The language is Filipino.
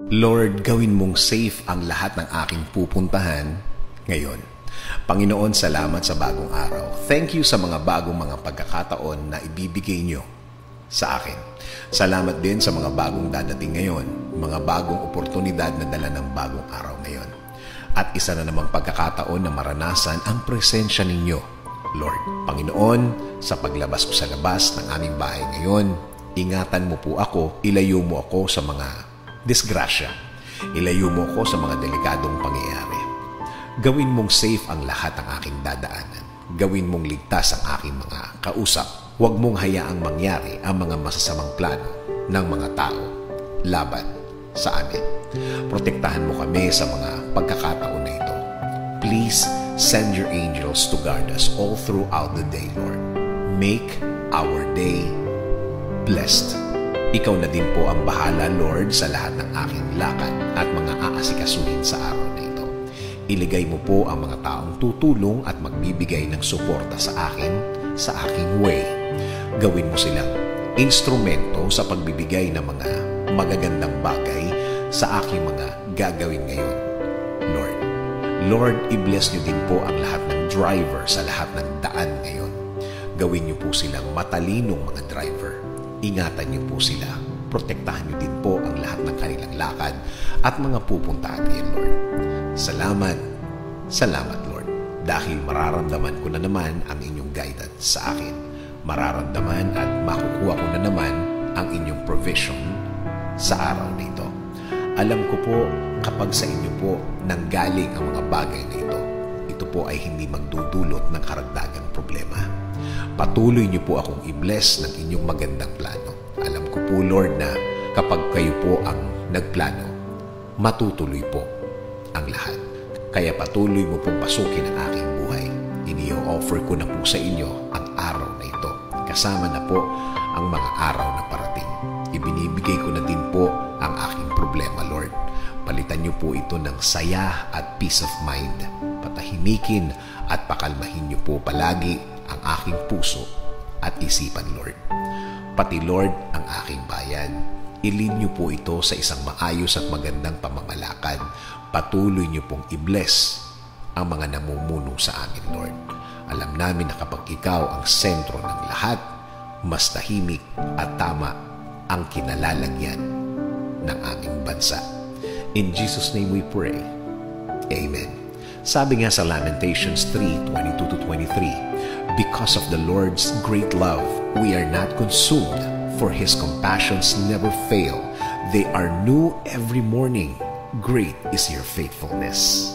Lord, gawin mong safe ang lahat ng aking pupuntahan ngayon. Panginoon, salamat sa bagong araw. Thank you sa mga bagong mga pagkakataon na ibibigay nyo sa akin. Salamat din sa mga bagong dadating ngayon, mga bagong oportunidad na dala ng bagong araw ngayon. At isa na namang pagkakataon na maranasan ang presensya ninyo, Lord. Panginoon, sa paglabas ko sa labas ng aming bahay ngayon, ingatan mo po ako, ilayo mo ako sa mga disgrasya. Ilayo mo ako sa mga delikadong pangyayari. Gawin mong safe ang lahat ng aking dadaanan. Gawin mong ligtas ang aking mga kausap. Huwag mong hayaang mangyari ang mga masasamang plano ng mga tao laban sa amin. Protektahan mo kami sa mga pagkakataon na ito. Please send your angels to guard us all throughout the day, Lord. Make our day blessed. Ikaw na din po ang bahala, Lord, sa lahat ng aking lakad at mga aasikasuhin sa araw na ito. Iligay mo po ang mga taong tutulong at magbibigay ng suporta sa akin, sa aking way. Gawin mo silang instrumento sa pagbibigay ng mga magagandang bagay sa aking mga gagawin ngayon, Lord. Lord, i-bless niyo din po ang lahat ng driver sa lahat ng daan ngayon. Gawin niyo po silang matalinong mga driver. Ingatan niyo po sila. Protektahan niyo din po ang lahat ng kanilang lakad at mga pupuntahan ngayon, Lord. Salamat. Salamat, Lord. Dahil mararamdaman ko na naman ang inyong guidance sa akin. Mararamdaman at makukuha ko na naman ang inyong provision sa araw na ito. Alam ko po kapag sa inyo po nanggaling ang mga bagay na ito po ay hindi magdudulot ng karagdagang problema. Patuloy niyo po akong i-bless ng inyong magandang plano. Alam ko po, Lord, na kapag kayo po ang nagplano, matutuloy po ang lahat. Kaya patuloy mo pong pasukin ang aking buhay. Ini-offer ko na po sa inyo ang araw na ito. Kasama na po ang mga araw na parating. Ibinibigay ko na din po ang aking problema, Lord. Palitan niyo po ito ng saya at peace of mind. Patahimikin at pakalmahin niyo po palagi ang aking puso at isipan, Lord. Pati, Lord, ang aking bayan. Ilin niyo po ito sa isang maayos at magandang pamamalakad. Patuloy niyo pong i-bless ang mga namumuno sa amin, Lord. Alam namin na kapag ikaw ang sentro ng lahat, mas tahimik at tama ang kinalalagyan ng aming bansa. In Jesus' name we pray. Amen. Sabi nga sa Lamentations 3:22-23, because of the Lord's great love, we are not consumed, for His compassions never fail. They are new every morning. Great is your faithfulness.